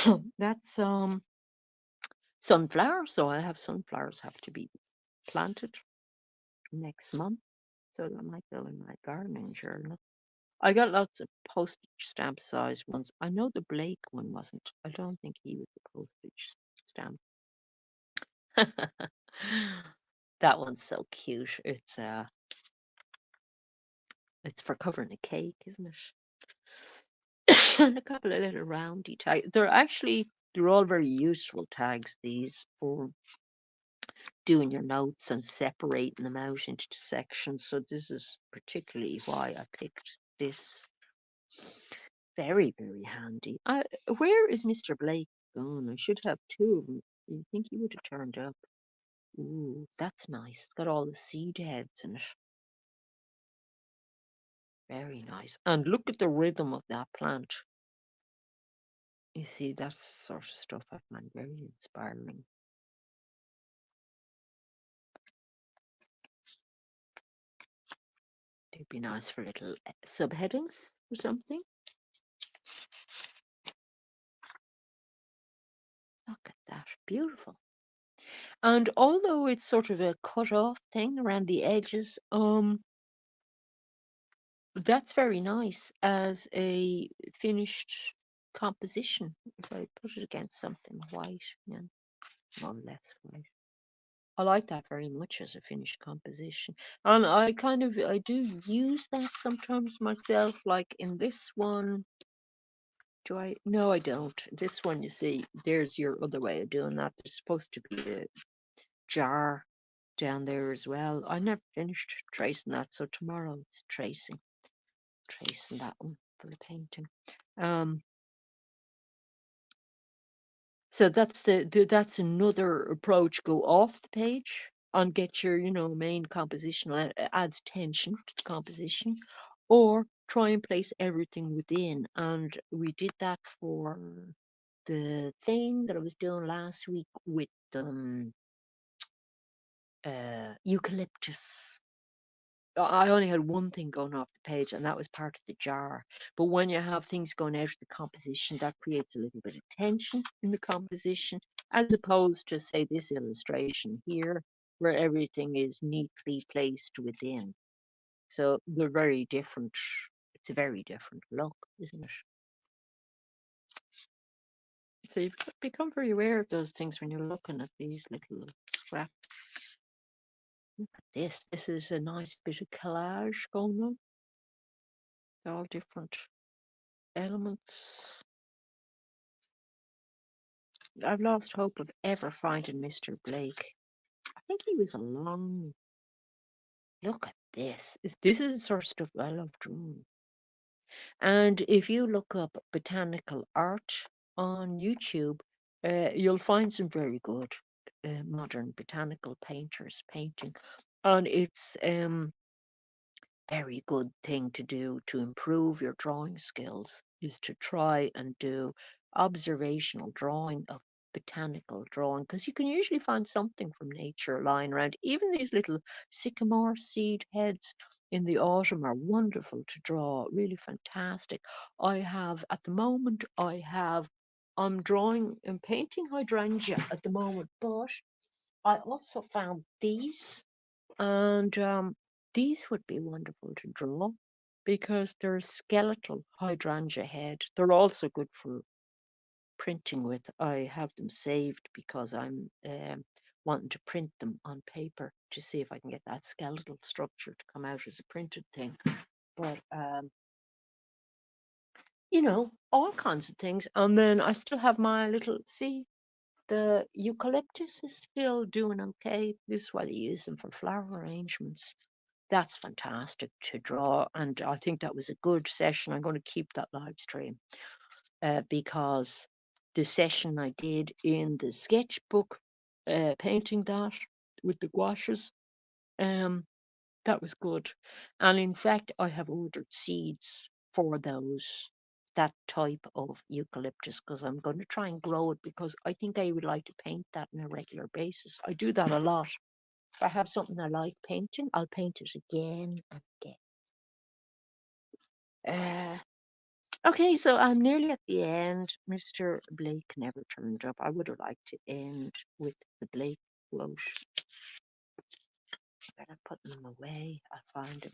him. That's sunflower, so I have sunflowers have to be planted next month. So that might go in my gardening journal. I got lots of postage stamp size ones. I know the Blake one wasn't. I don't think he was a postage stamp. That one's so cute. It's for covering a cake, isn't it? And a couple of little roundy tags. They're all very useful tags, these, for doing your notes and separating them out into sections. So this is particularly why I picked this. Very, very handy. Where is Mr. Blake gone? I should have two of them. You think he would have turned up? Ooh, that's nice. It's got all the seed heads in it. Very nice. And look at the rhythm of that plant. You see, that sort of stuff I find very inspiring. It'd be nice for little subheadings or something. Look at that. Beautiful. And although it's sort of a cut off thing around the edges, that's very nice as a finished composition. If I put it against something white, yeah, more or less white. I like that very much as a finished composition. And I do use that sometimes myself, like in this one. Do I? No, I don't. This one, you see, there's your other way of doing that. There's supposed to be a jar down there as well. I never finished tracing that, so tomorrow it's tracing that one for the painting. Um, so that's another approach. Go off the page and get your main composition. Adds tension to the composition, or try and place everything within. And we did that for the thing that I was doing last week with eucalyptus. I only had one thing going off the page, and that was part of the jar. But when you have things going out of the composition, that creates a little bit of tension in the composition, as opposed to, say, this illustration here, where everything is neatly placed within. So they're very different. It's a very different look, isn't it? So you become very aware of those things when you're looking at these little scraps. Look at this. This is a nice bit of collage going on. They're all different elements. I've lost hope of ever finding Mr. Blake. I think he was along. Look at this. This is the sort of stuff I love drawing. And if you look up botanical art on YouTube, you'll find some very good modern botanical painters painting. And it's very good thing to do to improve your drawing skills is to try and do observational drawing of botanical drawing, because you can usually find something from nature lying around. Even these little sycamore seed heads in the autumn are wonderful to draw, really fantastic. At the moment, I'm drawing and painting hydrangea at the moment, but I also found these, and these would be wonderful to draw because they're skeletal hydrangea head. They're also good for printing with. I have them saved because I'm wanting to print them on paper to see if I can get that skeletal structure to come out as a printed thing. But all kinds of things. And then I still have my little, see, the eucalyptus is still doing okay. This is why they use them for flower arrangements. That's fantastic to draw, and I think that was a good session. I'm going to keep that live stream because the session I did in the sketchbook, painting that with the gouaches, um, that was good. And in fact, I have ordered seeds for that type of eucalyptus because I'm going to try and grow it because I think I would like to paint that on a regular basis. I do that a lot. If I have something I like painting, I'll paint it again and again. Okay, so I'm nearly at the end. Mr. Blake never turned up. I would have liked to end with the Blake quote. Better put them away. I'll find them.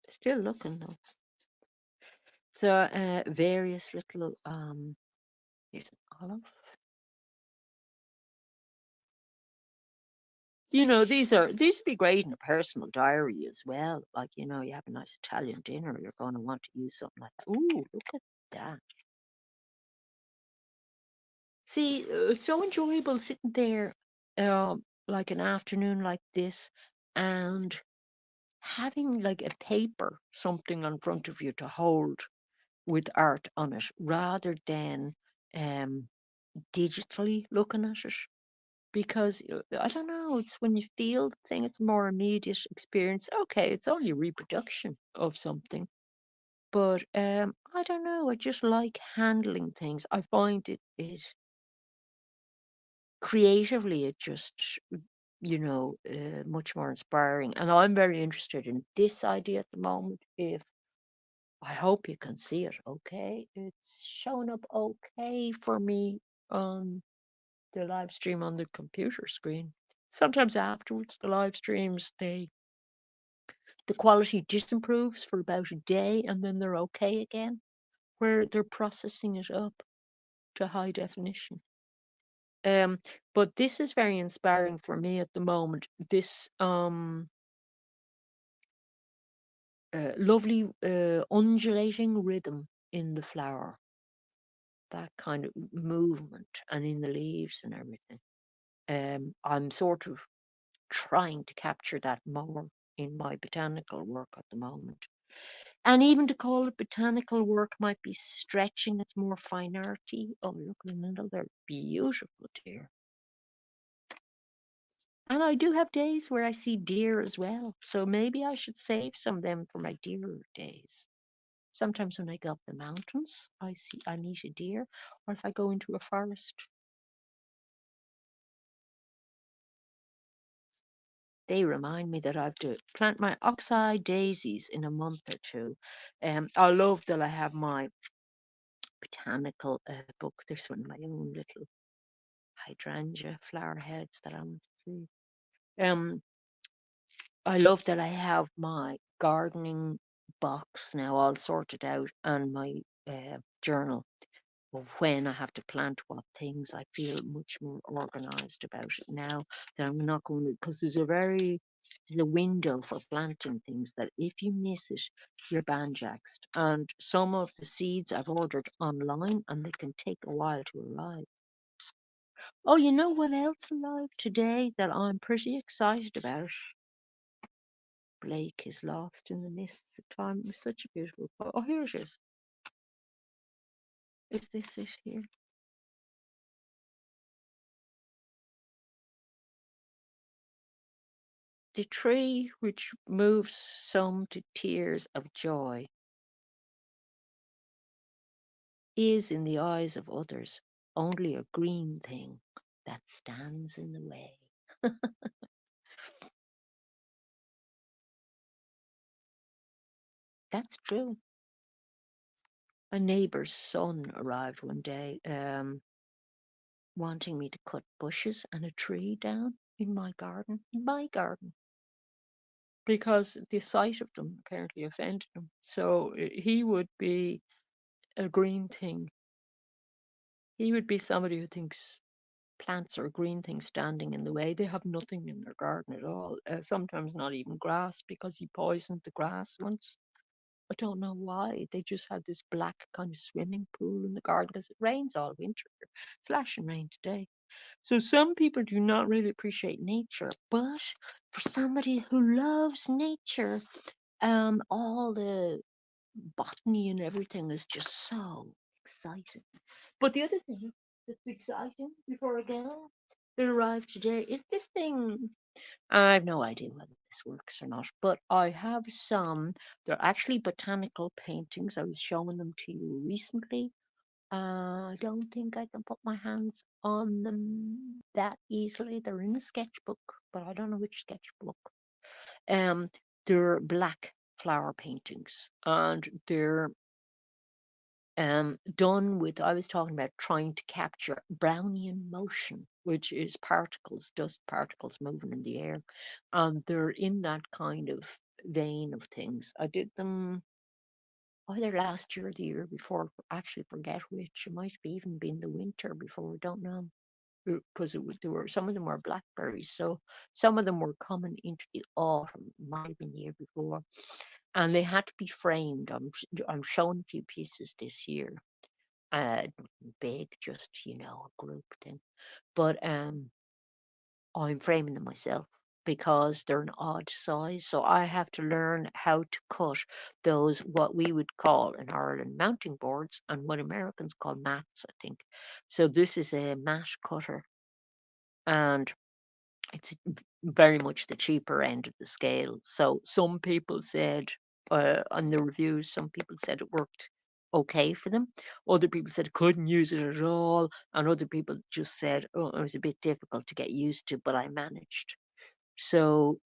Still looking though. So various little here's an olive. These would be great in a personal diary as well. Like, you have a nice Italian dinner, you're going to want to use something like that. Ooh, look at that. See, it's so enjoyable sitting there, like an afternoon like this, and having like a paper, something in front of you to hold with art on it, rather than um, digitally looking at it. Because I don't know, it's when you feel the thing, it's a more immediate experience. Okay, it's only a reproduction of something, but I don't know. I just like handling things. I find it creatively, it just much more inspiring. And I'm very interested in this idea at the moment. If I hope you can see it, okay, it's showing up okay for me on the live stream on the computer screen. Sometimes afterwards, the live streams, the quality disimproves for about a day, and then they're okay again, where they're processing it up to high definition. Um, but this is very inspiring for me at the moment. This lovely undulating rhythm in the flower, that kind of movement, and in the leaves and everything. I'm sort of trying to capture that more in my botanical work at the moment. And even to call it botanical work might be stretching. It's more fine arty. Oh, look in the middle, they're beautiful deer. And I do have days where I see deer as well. So maybe I should save some of them for my deer days. Sometimes when I go up the mountains, I meet a deer, or if I go into a forest, they remind me that I have to plant my oxeye daisies in a month or two. I love that I have my botanical book. There's one of my own little hydrangea flower heads that I want to see. Um, I love that I have my gardening box now all sorted out, and my journal of when I have to plant what things. I feel much more organized about it now, that I'm not going to, because there's a window for planting things that if you miss it, you're banjaxed. And some of the seeds I've ordered online, and they can take a while to arrive. Oh, you know what else arrived today that I'm pretty excited about? Blake is lost in the mists of time. It was such a beautiful poem. Oh, here it is. Is this it here? The tree which moves some to tears of joy is, in the eyes of others, only a green thing that stands in the way. That's true. A neighbour's son arrived one day, wanting me to cut bushes and a tree down in my garden, because the sight of them apparently offended him. So he would be a green thing. He would be somebody who thinks plants or green things standing in the way. They have nothing in their garden at all. Sometimes not even grass, because he poisoned the grass once. I don't know why. They just had this black kind of swimming pool in the garden because it rains all winter. Slashing rain today. So some people do not really appreciate nature, but for somebody who loves nature, all the botany and everything is just so exciting. But the other thing that's exciting before I go that arrived today is this thing. I have no idea whether this works or not, but I have some. They're actually botanical paintings. I was showing them to you recently. I don't think I can put my hands on them that easily. They're in a sketchbook, but I don't know which sketchbook. Um, they're black flower paintings, and they're done with, I was talking about trying to capture Brownian motion, which is particles, dust particles moving in the air. And they're in that kind of vein of things. I did them either last year or the year before, I actually forget which. It might have even been the winter before, I don't know. Because there were some of them were blackberries, so some of them were coming into the autumn, might have been the year before, and they had to be framed. I'm showing a few pieces this year, Uh, big, just a group thing. But I'm framing them myself because they're an odd size. So I have to learn how to cut those, what we would call in Ireland mounting boards, and what Americans call mats, I think. So this is a mat cutter, and it's very much the cheaper end of the scale. So some people said on the reviews, some people said it worked okay for them. Other people said couldn't use it at all, and other people just said, "Oh, it was a bit difficult to get used to, but I managed." So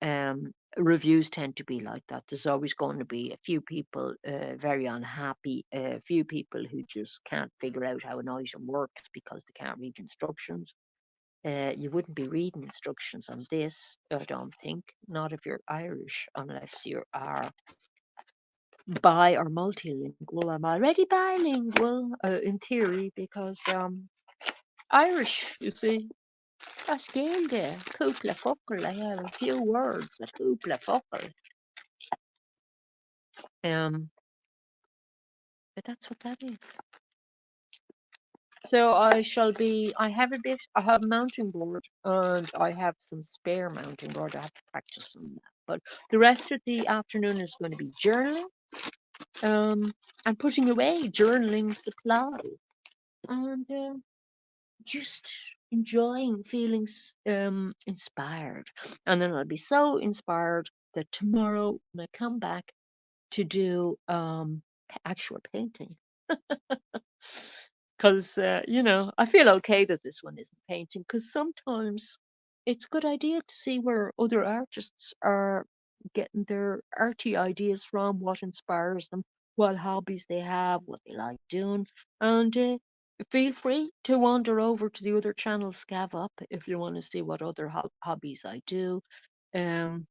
reviews tend to be like that. There's always going to be a few people very unhappy, a few people who just can't figure out how an item works because they can't read instructions. You wouldn't be reading instructions on this, I don't think, not if you're Irish, unless you are bi or multilingual. I'm already bilingual in theory because Irish, you see. A scéalde, cúpla focal. I have a few words, a cúpla focal. Um, but that's what that is. So I have a bit, I have a mounting board and I have some spare mounting board. I have to practice on that. But the rest of the afternoon is going to be journaling. I'm putting away journaling supplies and just enjoying feeling inspired. And then I'll be so inspired that tomorrow when I come back to do actual painting. Because, I feel okay that this one isn't painting because sometimes it's a good idea to see where other artists are getting their arty ideas from, what inspires them, what hobbies they have, what they like doing. And feel free to wander over to the other channel, Scav Up, if you want to see what other hobbies I do. Um,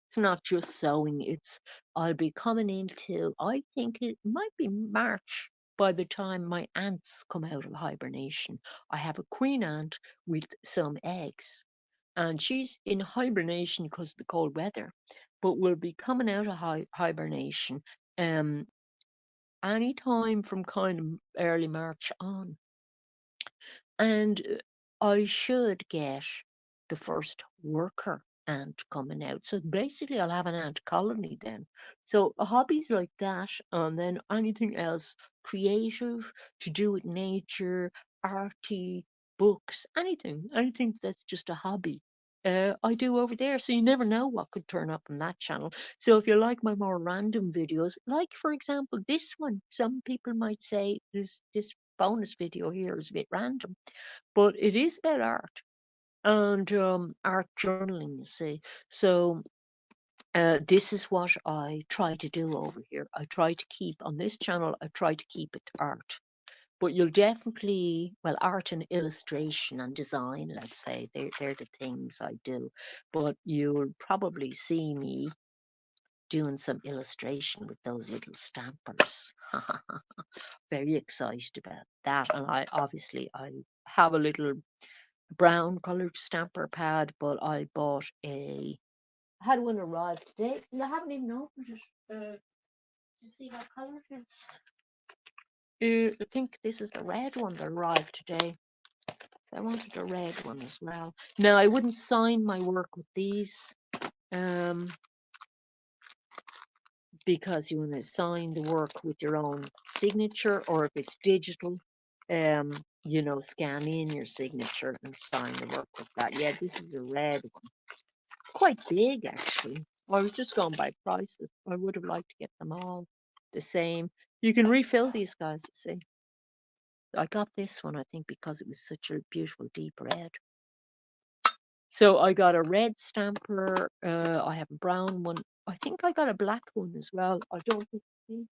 it's not just sewing, it's I'll be coming into, I think it might be March by the time my ants come out of hibernation. I have a queen ant with some eggs, and she's in hibernation because of the cold weather, but will be coming out of hibernation um any time from kind of early March on. And I should get the first worker ant coming out. So basically, I'll have an ant colony then. So hobbies like that, and then anything else creative to do with nature, arty, books, anything that's just a hobby. I do over there, so you never know what could turn up on that channel. So if you like my more random videos, like for example this one, some people might say this bonus video here is a bit random, but it is about art and art journaling, you see. So this is what I try to do over here. I try to keep on this channel, I try to keep it to art. But you'll definitely, well, art and illustration and design, let's say, they're the things I do. But you'll probably see me doing some illustration with those little stampers. Very excited about that. And I have a little brown colored stamper pad, but I bought I had one arrive today, and I haven't even opened it to see what color it is. I think this is the red one that arrived today. I wanted a red one as well. Now I wouldn't sign my work with these, um, because you want to sign the work with your own signature, or if it's digital, um, scan in your signature and sign the work with that. Yeah, this is a red one. Quite big actually. I was just going by prices. I would have liked to get them all the same. You can refill these guys, see. I got this one, I think, because it was such a beautiful deep red. So I got a red stamper. I have a brown one. I think I got a black one as well. I don't think.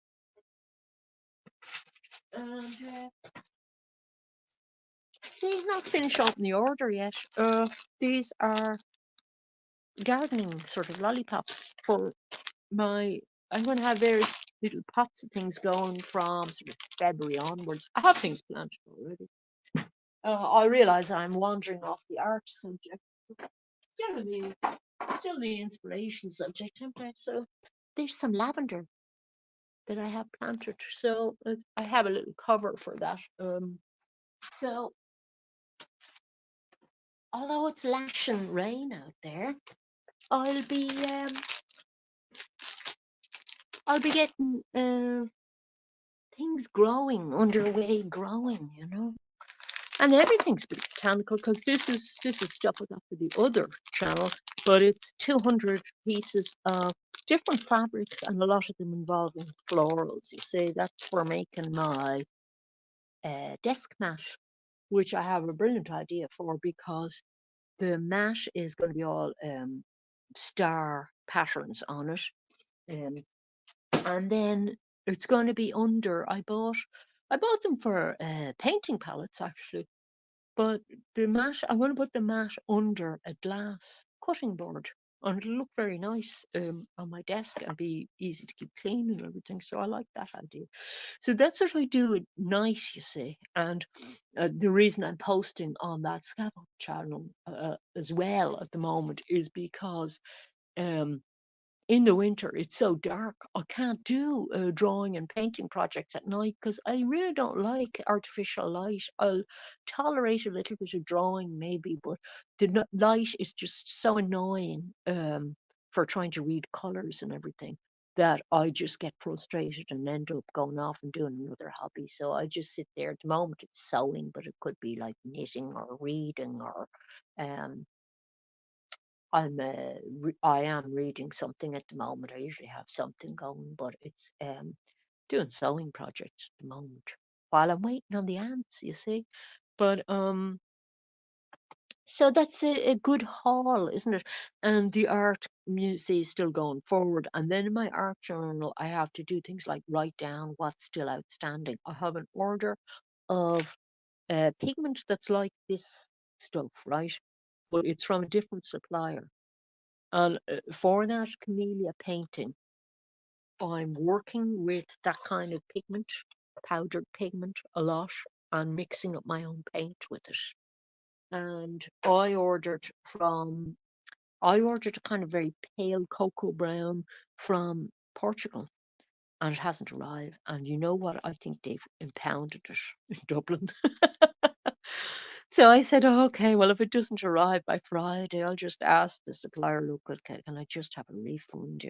And see, not finished off the order yet. These are gardening sort of lollipops for my. I'm going to have various little pots of things going from sort of February onwards. I have things planted already. I realise I'm wandering off the art subject. Still still the inspiration subject, aren't I? So there's some lavender. that I have planted. So I have a little cover for that. So although it's lashing rain out there, I'll be um, I'll be getting things growing, underway growing, And everything's botanical because this is stuff I got for the other channel, but it's 200 pieces of different fabrics and a lot of them involving florals. You see, that's for making my desk mat, which I have a brilliant idea for because the mat is going to be all star patterns on it. Um, and then it's going to be under. I bought them for painting palettes actually, but the mat, I'm going to put the mat under a glass cutting board, and it'll look very nice on my desk and be easy to keep clean and everything. So I like that idea. So that's what I do at night, you see. And the reason I'm posting on that scaffold channel as well at the moment is because um, in the winter it's so dark. I can't do drawing and painting projects at night because I really don't like artificial light. I'll tolerate a little bit of drawing maybe, but the light is just so annoying for trying to read colors and everything that I just get frustrated and end up going off and doing another hobby. So I just sit there. At the moment it's sewing, but it could be like knitting or reading or um I am reading something at the moment. I usually have something going, but it's doing sewing projects at the moment while I'm waiting on the ants, you see. But so that's a good haul, isn't it? And the art museum is still going forward. And then in my art journal, I have to do things like write down what's still outstanding. I have an order of pigment that's like this stuff, right? But it's from a different supplier. And for that camellia painting, I'm working with that kind of pigment, powdered pigment, a lot, and mixing up my own paint with it. And I ordered a kind of very pale cocoa brown from Portugal, and it hasn't arrived. And you know what? I think they've impounded it in Dublin. So I said, oh, okay, well, if it doesn't arrive by Friday, I'll just ask the supplier, look, can I just have a refund?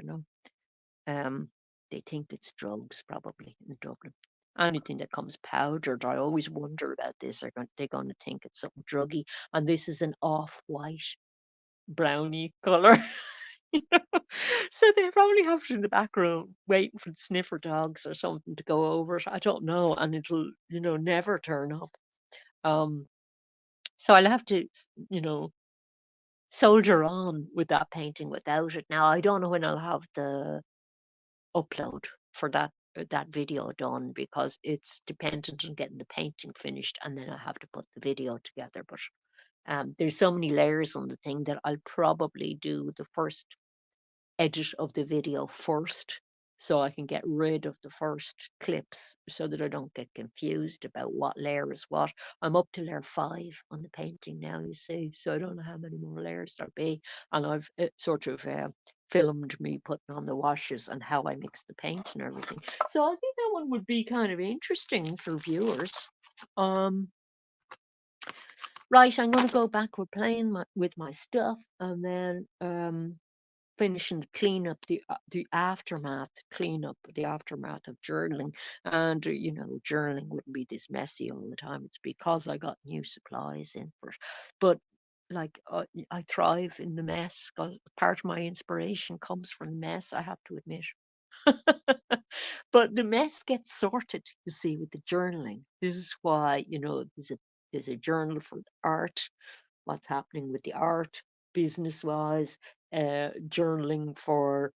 Um, they think it's drugs probably in Dublin. Anything that comes powdered, I always wonder about this. They're going to think it's something druggy, and this is an off-white brownie color. So they probably have it in the back room waiting for the sniffer dogs or something to go over it. I don't know, and it'll never turn up. Um, so I'll have to soldier on with that painting without it. Now I don't know when I'll have the upload for that video done because it's dependent on getting the painting finished and then I have to put the video together. But there's so many layers on the thing that I'll probably do the first edit of the video first so I can get rid of the first clips so that I don't get confused about what layer is what. I'm up to layer 5 on the painting now, you see, so I don't know how many more layers there'll be. And I've sort of filmed me putting on the washes and how I mix the paint and everything. So I think that one would be kind of interesting for viewers. Um, right, I'm going to go back with playing with my stuff and then finishing the cleanup, the aftermath cleanup, the aftermath of journaling. And journaling wouldn't be this messy all the time. It's because I got new supplies in for it. But like I thrive in the mess. 'Cause part of my inspiration comes from the mess, I have to admit. But the mess gets sorted, you see, with the journaling. This is why there's a journal for art, what's happening with the art, business wise, journaling for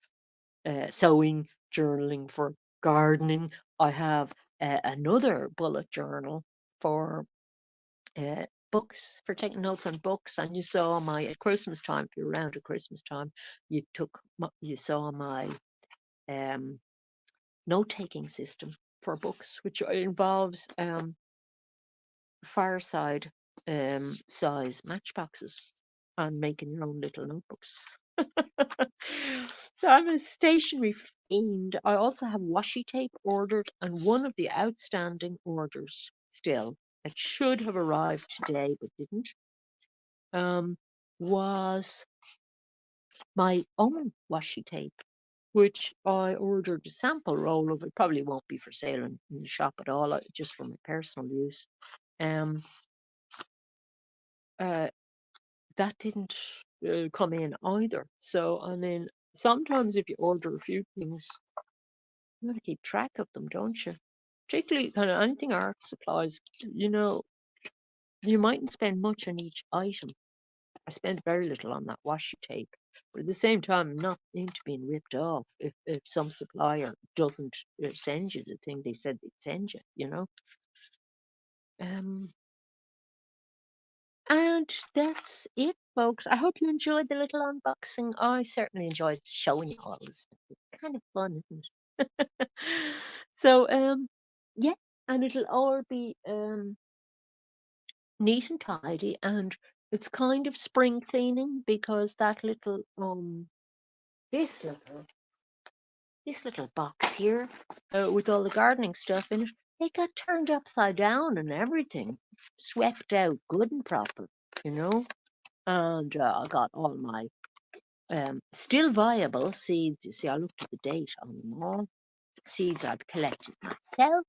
sewing, journaling for gardening. I have another bullet journal for books, for taking notes on books. And you saw my at Christmas time, if you're around at Christmas time, you saw my um, note taking system for books, which involves fireside size matchboxes and making your own little notebooks. So I'm a stationery fiend. I also have washi tape ordered, and one of the outstanding orders still, it should have arrived today but didn't, um, was my own washi tape, which I ordered a sample roll of. It probably won't be for sale in the shop at all, just for my personal use. Um, uh, that didn't come in either. So, I mean, sometimes if you order a few things, you got to keep track of them, don't you? Particularly kind of anything art supplies, you know, you mightn't spend much on each item. I spent very little on that washi tape, but at the same time, I'm not into being ripped off if some supplier doesn't send you the thing they said they'd send you, you know. Um, and that's it, folks. I hope you enjoyed the little unboxing. I certainly enjoyed showing you all this stuff. It's kind of fun, isn't it? So, yeah, and it'll all be neat and tidy, and it's kind of spring cleaning because that little this little this little box here with all the gardening stuff in it, it got turned upside down and everything, swept out good and proper, you know. And I got all my still viable seeds. You see, I looked at the date on them all. Seeds I've collected myself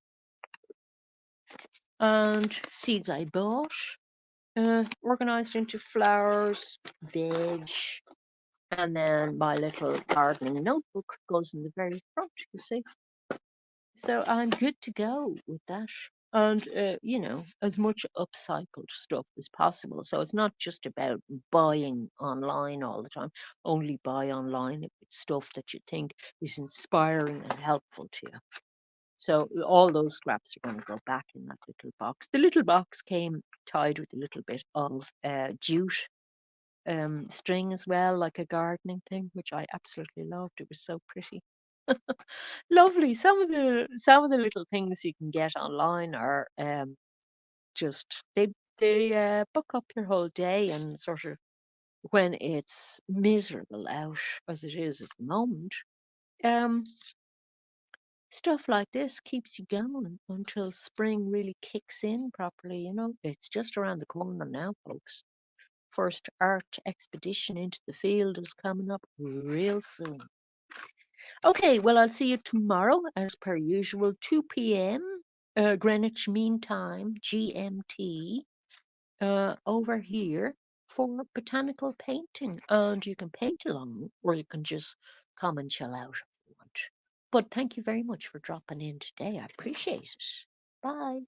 and seeds I bought, organized into flowers, veg, and then my little gardening notebook goes in the very front, you see. So I'm good to go with that. And, you know, as much upcycled stuff as possible. So it's not just about buying online all the time. Only buy online if it's stuff that you think is inspiring and helpful to you. So all those scraps are going to go back in that little box. The little box came tied with a little bit of jute string as well, like a gardening thing, which I absolutely loved. It was so pretty. Lovely. Some of the little things you can get online are just they book up your whole day, and sort of when it's miserable out as it is at the moment, um, stuff like this keeps you going until spring really kicks in properly. You know, it's just around the corner now, folks. First art expedition into the field is coming up real soon. Okay, well, I'll see you tomorrow as per usual, 2 p.m. Greenwich Mean Time, GMT, over here for botanical painting. And you can paint along, or you can just come and chill out if you want. But thank you very much for dropping in today. I appreciate it. Bye.